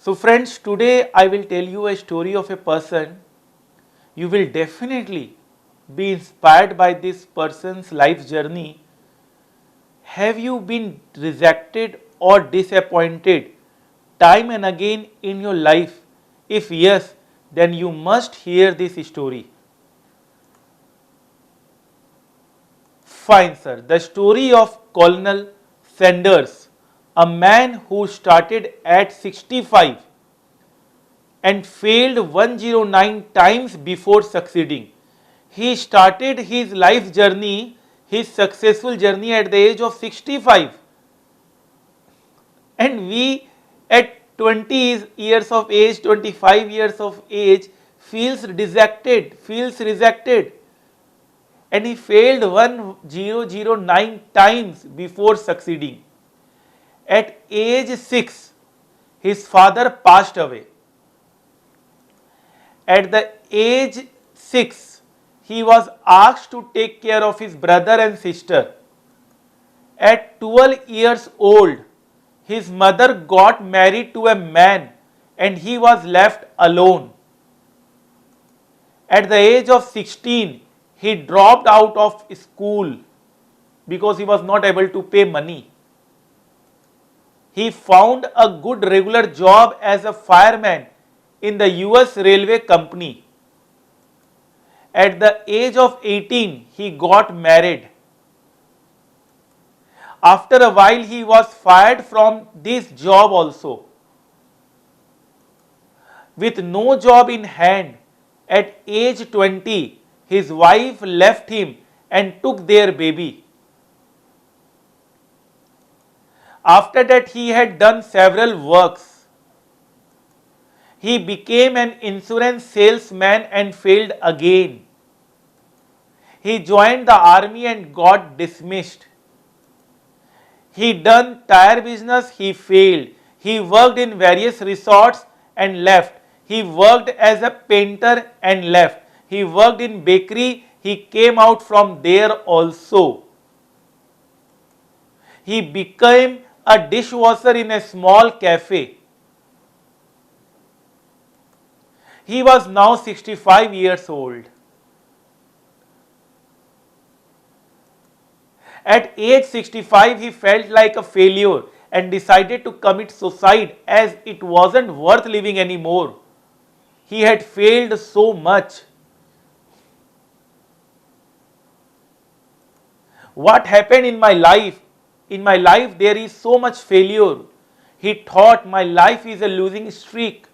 So friends, today I will tell you a story of a person. You will definitely be inspired by this person's life journey. Have you been rejected or disappointed time and again in your life? If yes, then you must hear this story. Fine, sir. The story of Colonel Sanders, a man who started at 65 and failed 109 times before succeeding. He started his life journey, his successful journey at the age of 65, and we at 20 years of age, 25 years of age feels dejected, feels rejected, and he failed 1009 times before succeeding. At age 6, his father passed away. At the age 6, he was asked to take care of his brother and sister. At 12 years old, his mother got married to a man and he was left alone. At the age of 16, he dropped out of school because he was not able to pay money. He found a good regular job as a fireman in the US Railway Company. At the age of 18, he got married. After a while, he was fired from this job also. With no job in hand, at age 20, his wife left him and took their baby. After that, he had done several works. He became an insurance salesman and failed again. He joined the army and got dismissed. He done tire business, he failed. He worked in various resorts and left. He worked as a painter and left. He worked in bakery, he came out from there also. He became a dishwasher in a small cafe. He was now 65 years old. At age 65, he felt like a failure and decided to commit suicide as it wasn't worth living anymore. He had failed so much. What happened in my life? In my life, there is so much failure. He thought, my life is a losing streak.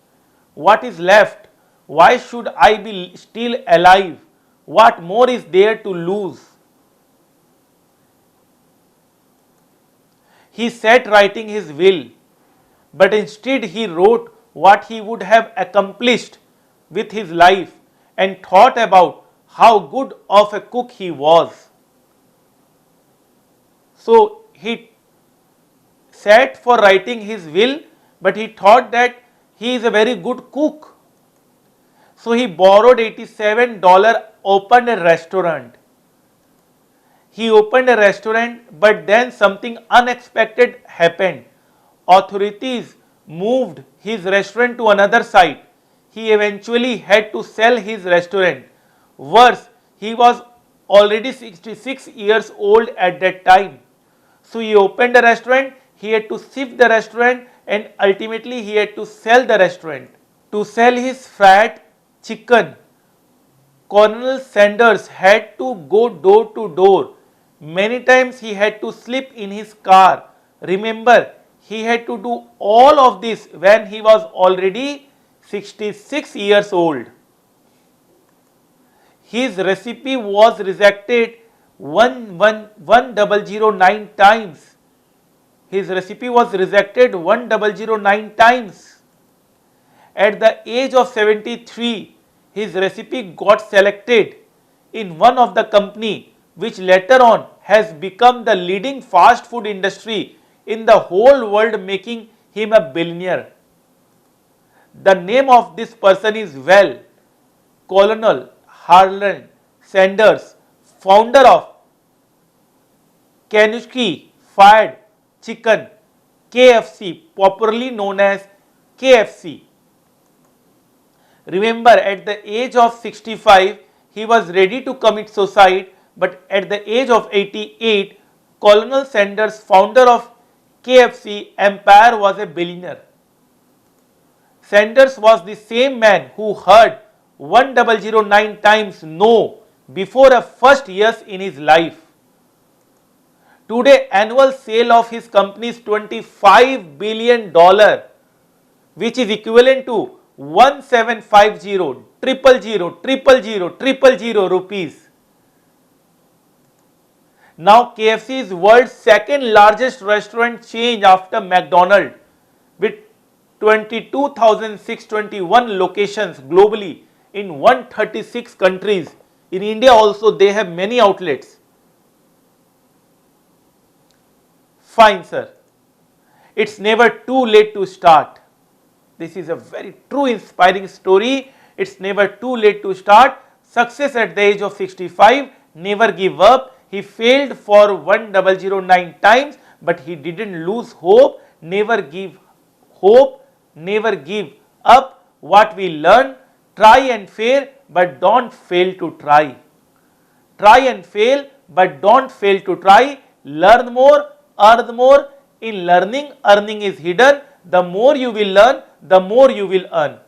What is left? Why should I be still alive? What more is there to lose? He sat writing his will, but instead he wrote what he would have accomplished with his life and thought about how good of a cook he was. So he sat for writing his will, but he thought that he is a very good cook. So he borrowed $87, opened a restaurant. He opened a restaurant, but then something unexpected happened. Authorities moved his restaurant to another site. He eventually had to sell his restaurant. Worse, he was already 66 years old at that time. So he opened a restaurant, he had to shift the restaurant, and ultimately he had to sell the restaurant. To sell his fried chicken, Colonel Sanders had to go door to door. Many times he had to sleep in his car. Remember, he had to do all of this when he was already 66 years old. His recipe was rejected 1009 times. His recipe was rejected 1009 times. At the age of 73, his recipe got selected in one of the company which later on has become the leading fast food industry in the whole world, making him a billionaire. The name of this person is Colonel Harlan Sanders, founder of Kentucky Fried Chicken, KFC, popularly known as KFC. Remember, at the age of 65, he was ready to commit suicide, but at the age of 88, Colonel Sanders, founder of KFC Empire, was a billionaire. Sanders was the same man who heard 1009 times no before a first yes in his life. Today, annual sale of his company is $25 billion, which is equivalent to 1750,000,000 rupees. Now KFC is world's second largest restaurant chain after McDonald's, with 22,621 locations globally in 136 countries. In India also they have many outlets. Fine, sir. It's never too late to start. This is a very true inspiring story. It's never too late to start. Success at the age of 65. Never give up. He failed for 1009 times, but he didn't lose hope. Never give hope. Never give up. What we learn, try and fail, but don't fail to try. Try and fail, but don't fail to try. Learn more, earn more. In learning, earning is hidden. The more you will learn, the more you will earn.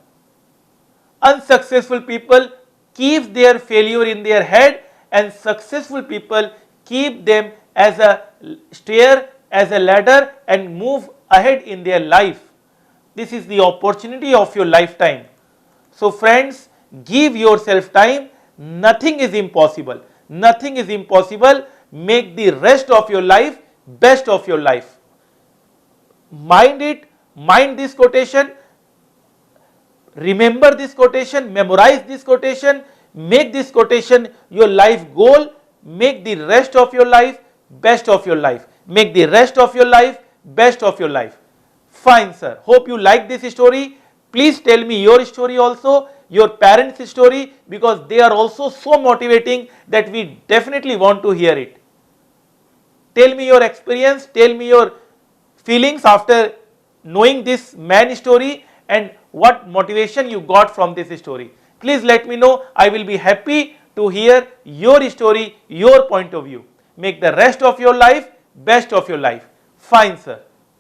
Unsuccessful people keep their failure in their head, and successful people keep them as a stair, as a ladder, and move ahead in their life. This is the opportunity of your lifetime. So friends, give yourself time. Nothing is impossible. Nothing is impossible. Make the rest of your life best of your life. Mind it. Mind this quotation. Remember this quotation. Memorize this quotation. Make this quotation your life goal. Make the rest of your life best of your life. Make the rest of your life best of your life. Fine, sir. Hope you like this story. Please tell me your story also, your parents' story, because they are also so motivating that we definitely want to hear it. Tell me your experience, tell me your feelings after knowing this man story and what motivation you got from this story. Please let me know. I will be happy to hear your story, your point of view. Make the rest of your life best of your life. Fine, sir.